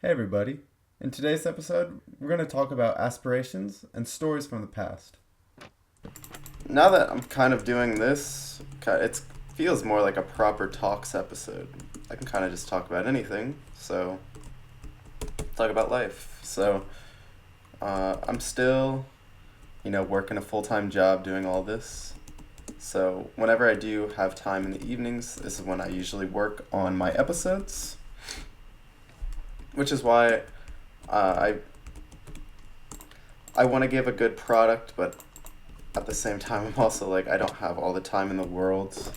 Hey everybody. In today's episode, we're going to talk about aspirations and stories from the past. Now that I'm kind of doing this, it feels more like a proper talks episode. I can kind of just talk about anything, so talk about life. I'm still, working a full-time job doing all this. So whenever I do have time in the evenings, this is when I usually work on my episodes, which is why I want to give a good product, but at the same time, I'm also like, I don't have all the time in the world.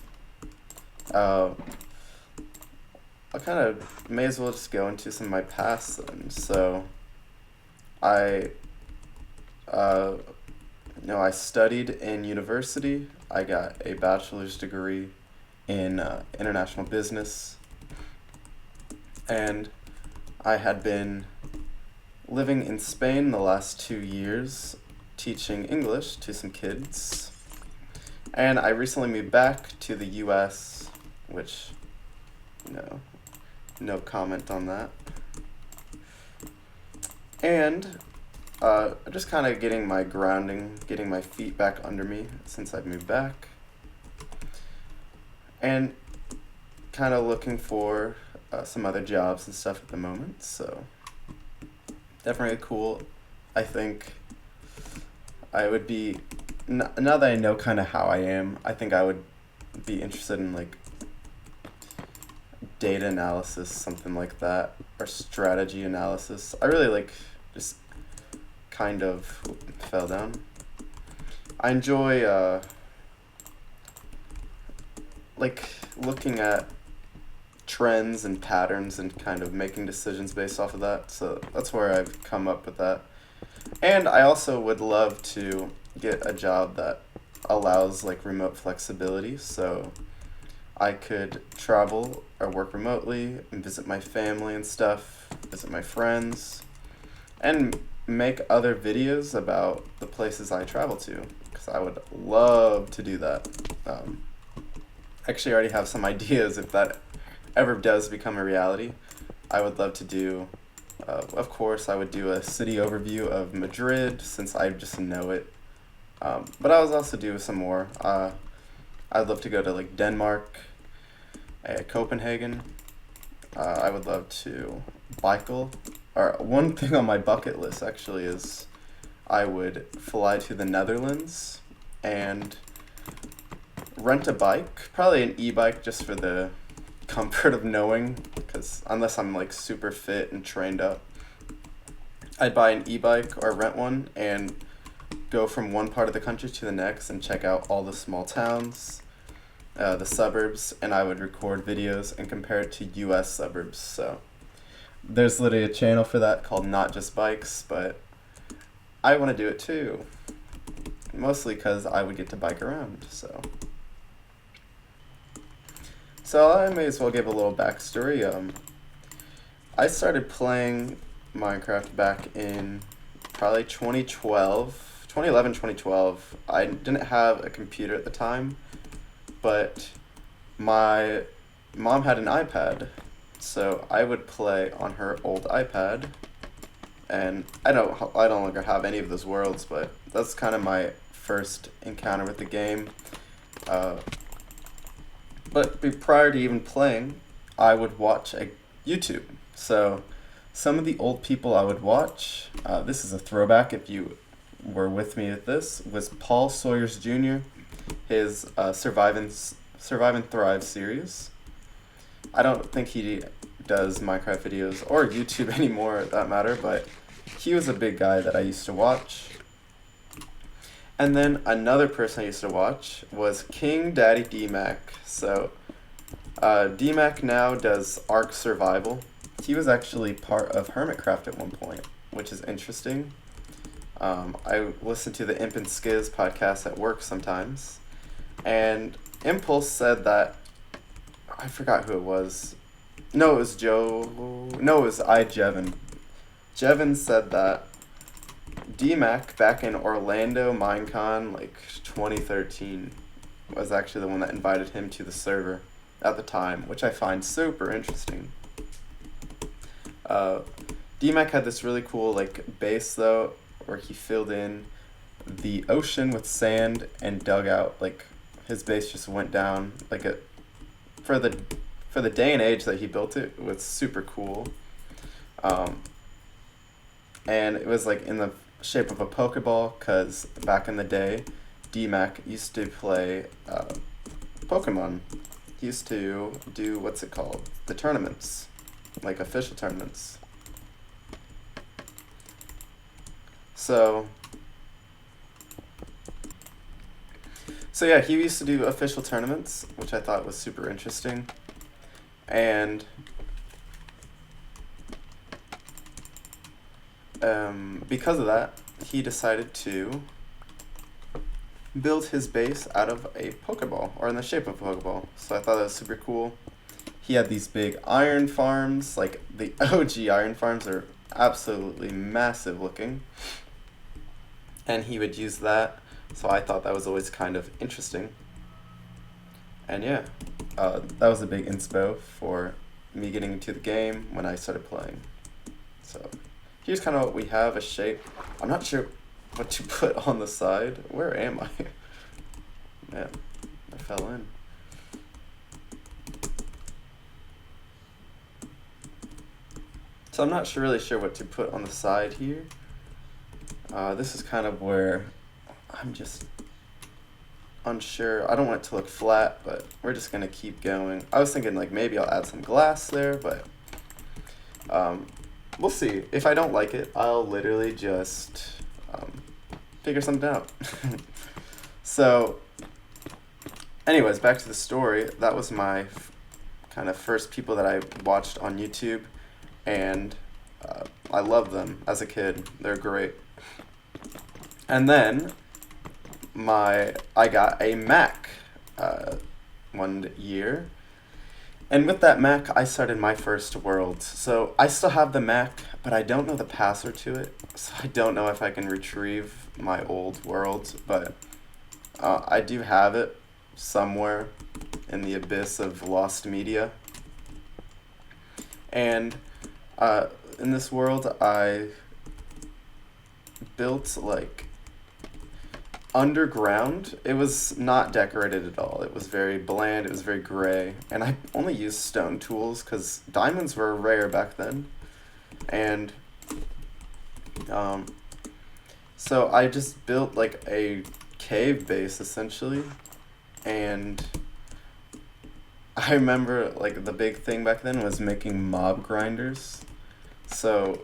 I kind of may as well just go into some of my past then. So, I, I studied in university. I got a bachelor's degree in international business, and I had been living in Spain the last 2 years, teaching English to some kids. And I recently moved back to the US, which, no comment on that. And just kind of getting my grounding, getting my feet back under me since I've moved back. And kind of looking for some other jobs and stuff at the moment, so definitely cool. I think I would be, now that I know kind of how I am, I think I would be interested in like data analysis, something like that, or strategy analysis. I really like just kind of fell down. I enjoy like looking at trends and patterns and kind of making decisions based off of that. So that's where I've come up with that. And I also would love to get a job that allows like remote flexibility, so I could travel or work remotely and visit my family and stuff, visit my friends, and make other videos about the places I travel to, because I would love to do that. Actually, I already have some ideas if that ever does become a reality. I would love to do, of course, I would do a city overview of Madrid since I just know it. But I would also do some more. I'd love to go to like Denmark, Copenhagen. I would love to bicycle. Or one thing on my bucket list actually is I would fly to the Netherlands and rent a bike, probably an e-bike just for the comfort of knowing, because unless I'm like super fit and trained up, I'd buy an e-bike or rent one and go from one part of the country to the next and check out all the small towns, the suburbs, and I would record videos and compare it to US suburbs. So there's literally a channel for that called Not Just Bikes, but I want to do it too, mostly because I would get to bike around. So I may as well give a little backstory. I started playing Minecraft back in probably 2011, 2012. I didn't have a computer at the time, but my mom had an iPad, so I would play on her old iPad. And I don't longer have any of those worlds, but that's kind of my first encounter with the game. But prior to even playing, I would watch YouTube. So some of the old people I would watch, this is a throwback if you were with me at this, was Paul Sawyers Jr., his Survive and Thrive series. I don't think he does Minecraft videos or YouTube anymore at that matter, but he was a big guy that I used to watch. And then another person I used to watch was King Daddy D-Mac. So, D-Mac now does Ark Survival. He was actually part of Hermitcraft at one point, which is interesting. I listen to the Imp and Skiz podcast at work sometimes, and Impulse said that, I forgot who it was. No, it was Joe. No, it was Jevin. Jevin said that DMAC back in Orlando Minecon, like 2013, was actually the one that invited him to the server at the time, which I find super interesting. DMAC had this really cool like base though, where he filled in the ocean with sand and dug out like his base just went down like a for the for the day and age that he built it, it was super cool. Um, and it was like in the shape of a Pokeball because back in the day, DMAC used to play Pokemon. He used to do what's it called? The tournaments, like official tournaments. So, so yeah, he used to do official tournaments, which I thought was super interesting. And because of that, he decided to build his base out of a Pokeball, or in the shape of a Pokeball. So I thought that was super cool. He had these big iron farms, like the OG iron farms are absolutely massive looking. And he would use that, so I thought that was always kind of interesting. And yeah, that was a big inspo for me getting into the game when I started playing. So here's kind of what we have, a shape. I'm not sure what to put on the side. Where am I? Yeah, I fell in. So I'm not really sure what to put on the side here. This is kind of where I'm just unsure. I don't want it to look flat, but we're just gonna keep going. I was thinking like maybe I'll add some glass there, but we'll see. If I don't like it, I'll literally just figure something out. So anyways, back to the story. That was my kind of first people that I watched on YouTube, and I loved them as a kid. They're great. And then I got a Mac one year, and with that Mac I started my first world. So I still have the Mac, but I don't know the password to it, so I don't know if I can retrieve my old world, but I do have it somewhere in the abyss of lost media. And in this world I built like underground. It was not decorated at all. It was very bland, it was very gray, and I only used stone tools because diamonds were rare back then. And so I just built like a cave base essentially, and I remember like the big thing back then was making mob grinders. So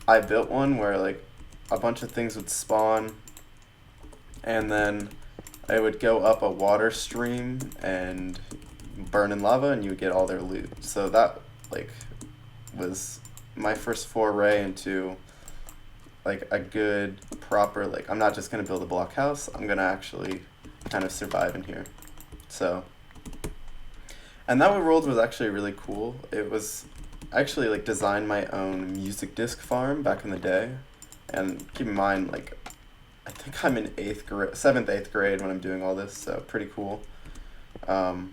I built one where like a bunch of things would spawn, and then I would go up a water stream and burn in lava, and you would get all their loot. So that like was my first foray into like a good proper, like I'm not just gonna build a block house, I'm gonna actually kind of survive in here. So, and that world was actually really cool. It was actually like designed my own music disc farm back in the day, and keep in mind like I think I'm in 7th, 8th grade when I'm doing all this, so pretty cool. And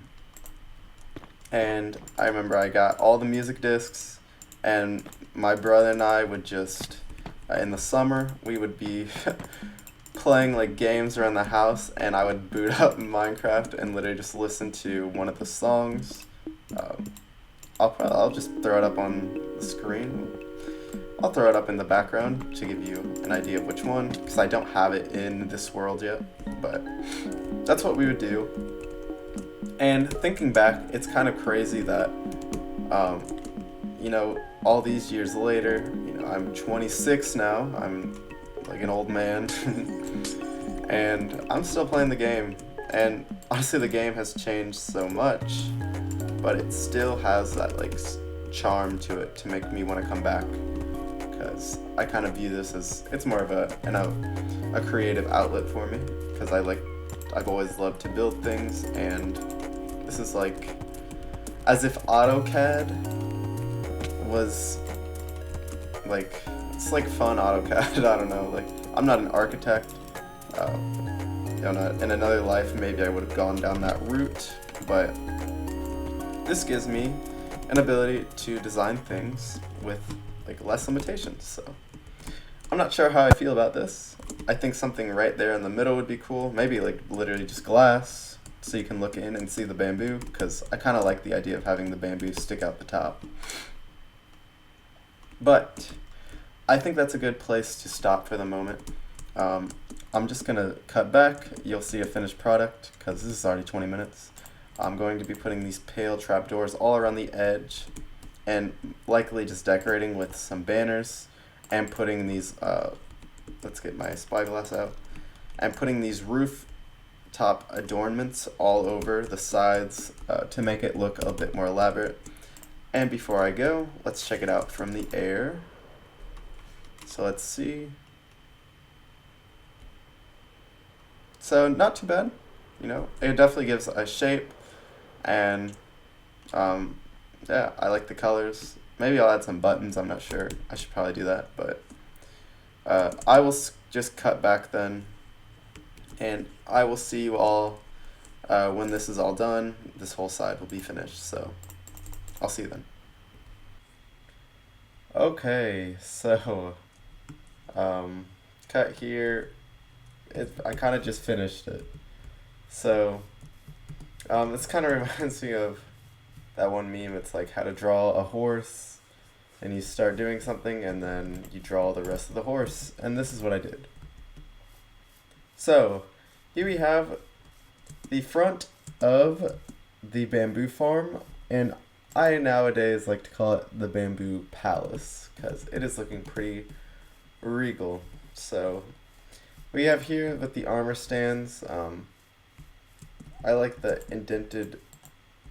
I remember I got all the music discs, and my brother and I would just, in the summer, we would be playing like games around the house, and I would boot up Minecraft and literally just listen to one of the songs. I'll just throw it up on the screen. I'll throw it up in the background to give you an idea of which one, because I don't have it in this world yet, but that's what we would do. And thinking back, it's kind of crazy that, you know, all these years later, you know, I'm 26 now, I'm like an old man, and I'm still playing the game, and honestly the game has changed so much, but it still has that like charm to it to make me want to come back. Because I kind of view this as, it's more of a creative outlet for me, because I've always loved to build things, and this is like as if AutoCAD was like, it's like fun AutoCAD. I don't know, like I'm not an architect, you know, in another life maybe I would have gone down that route, but this gives me an ability to design things with like less limitations. So I'm not sure how I feel about this. I think something right there in the middle would be cool. Maybe like literally just glass so you can look in and see the bamboo, because I kind of like the idea of having the bamboo stick out the top. But I think that's a good place to stop for the moment. I'm just going to cut back. You'll see a finished product because this is already 20 minutes. I'm going to be putting these pale trapdoors all around the edge and likely just decorating with some banners and putting these, let's get my spyglass out, and putting these rooftop adornments all over the sides to make it look a bit more elaborate. And before I go, let's check it out from the air. So let's see. So not too bad, you know, it definitely gives a shape, and yeah, I like the colors. Maybe I'll add some buttons, I'm not sure. I should probably do that, but I will just cut back then, and I will see you all when this is all done. This whole side will be finished, so I'll see you then. Okay, so cut here. I kind of just finished it. So this kind of reminds me of that one meme. It's like how to draw a horse, and you start doing something and then you draw the rest of the horse, and this is what I did. So here we have the front of the bamboo farm, and I nowadays like to call it the bamboo palace because it is looking pretty regal. So we have here with the armor stands. I like the indented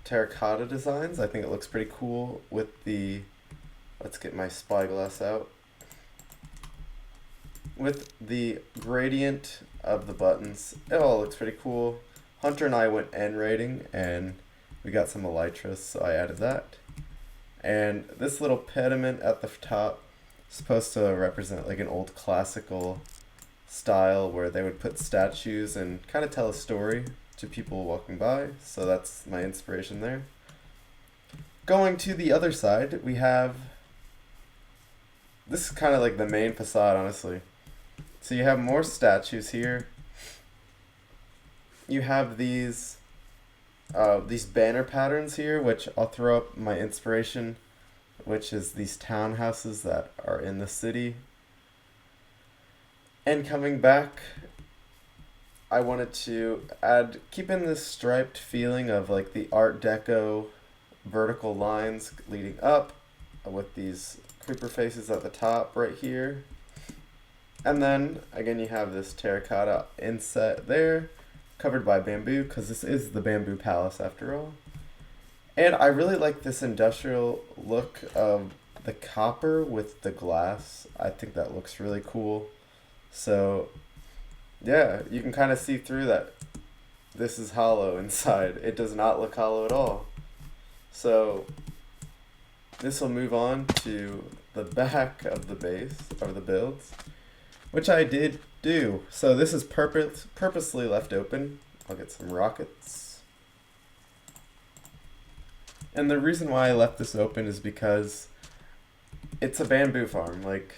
terracotta designs. I think it looks pretty cool with the, let's get my spyglass out, with the gradient of the buttons. It all looks pretty cool. Hunter and I went N rating and we got some elytras, so I added that. And this little pediment at the top is supposed to represent like an old classical style where they would put statues and kind of tell a story to people walking by, so that's my inspiration there. Going to the other side, we have, this is kind of like the main facade, honestly. So you have more statues here. You have these banner patterns here, which I'll throw up my inspiration, which is these townhouses that are in the city. And coming back, I wanted to add, keep in this striped feeling of like the Art Deco vertical lines leading up with these creeper faces at the top right here. And then again you have this terracotta inset there covered by bamboo because this is the bamboo palace after all. And I really like this industrial look of the copper with the glass. I think that looks really cool. So yeah, you can kind of see through that this is hollow inside. It does not look hollow at all. So this will move on to the back of the base, or the builds, which I did do. So this is purposely left open. I'll get some rockets. And the reason why I left this open is because it's a bamboo farm. Like,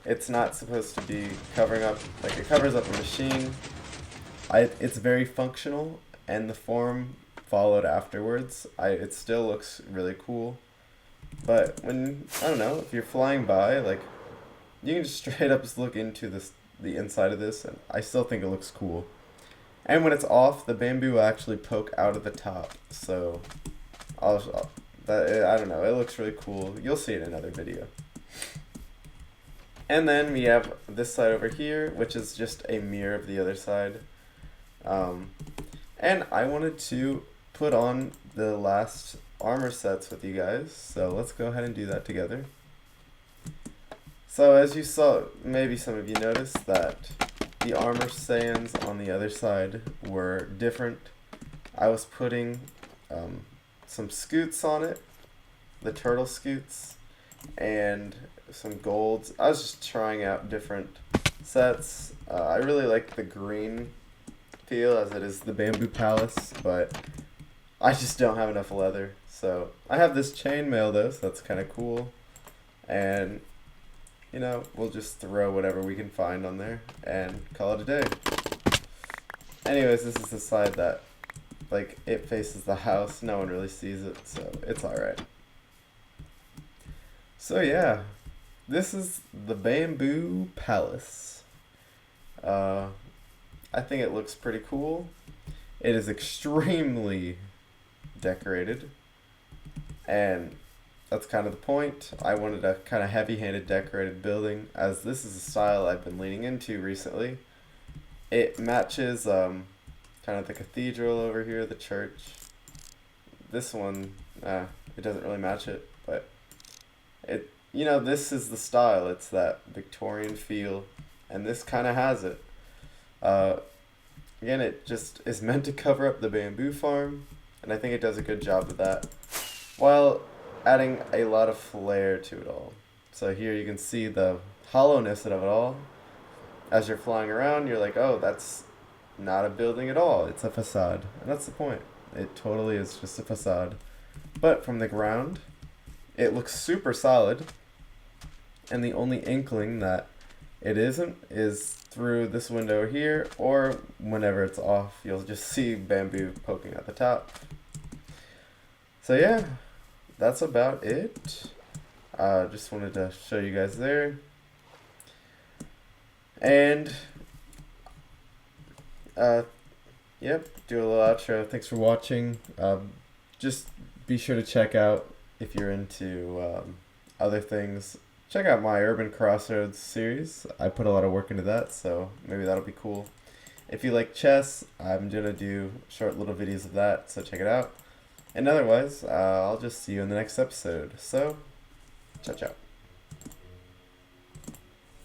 it's not supposed to be covering up, like it covers up a machine. It's very functional, and the form followed afterwards. It still looks really cool. But when, I don't know, if you're flying by, like, you can just straight up just look into the inside of this, and I still think it looks cool. And when it's off, the bamboo will actually poke out of the top. So, I don't know, it looks really cool. You'll see it in another video. And then we have this side over here, which is just a mirror of the other side. And I wanted to put on the last armor sets with you guys, so let's go ahead and do that together. So as you saw, maybe some of you noticed that the armor stands on the other side were different. I was putting some scoots on it, the turtle scoots, and some golds. I was just trying out different sets. I really like the green feel as it is the bamboo palace, but I just don't have enough leather. So I have this chainmail though, so that's kind of cool. and you know, we'll just throw whatever we can find on there and call it a day. Anyways, this is the side that, like, it faces the house. No one really sees it, so it's alright. So yeah, this is the Bamboo Palace. I think it looks pretty cool. It is extremely decorated, and that's kind of the point. I wanted a kind of heavy-handed decorated building, as this is a style I've been leaning into recently. It matches kind of the cathedral over here, the church. This one, it doesn't really match it, but it, you know, this is the style. It's that Victorian feel, and this kind of has it. Again, it just is meant to cover up the bamboo farm, and I think it does a good job of that, while adding a lot of flair to it all. So here you can see the hollowness of it all. As you're flying around, you're like, oh, that's not a building at all. It's a facade. And that's the point. It totally is just a facade. But from the ground, it looks super solid. And the only inkling that it isn't is through this window here, or whenever it's off, you'll just see bamboo poking at the top. So yeah, that's about it. Just wanted to show you guys there. And yep, do a little outro. Thanks for watching. Just be sure to check out, if you're into other things, check out my Urban Crossroads series. I put a lot of work into that, so maybe that'll be cool. If you like chess, I'm gonna do short little videos of that, so check it out. And otherwise, I'll just see you in the next episode. So, ciao ciao.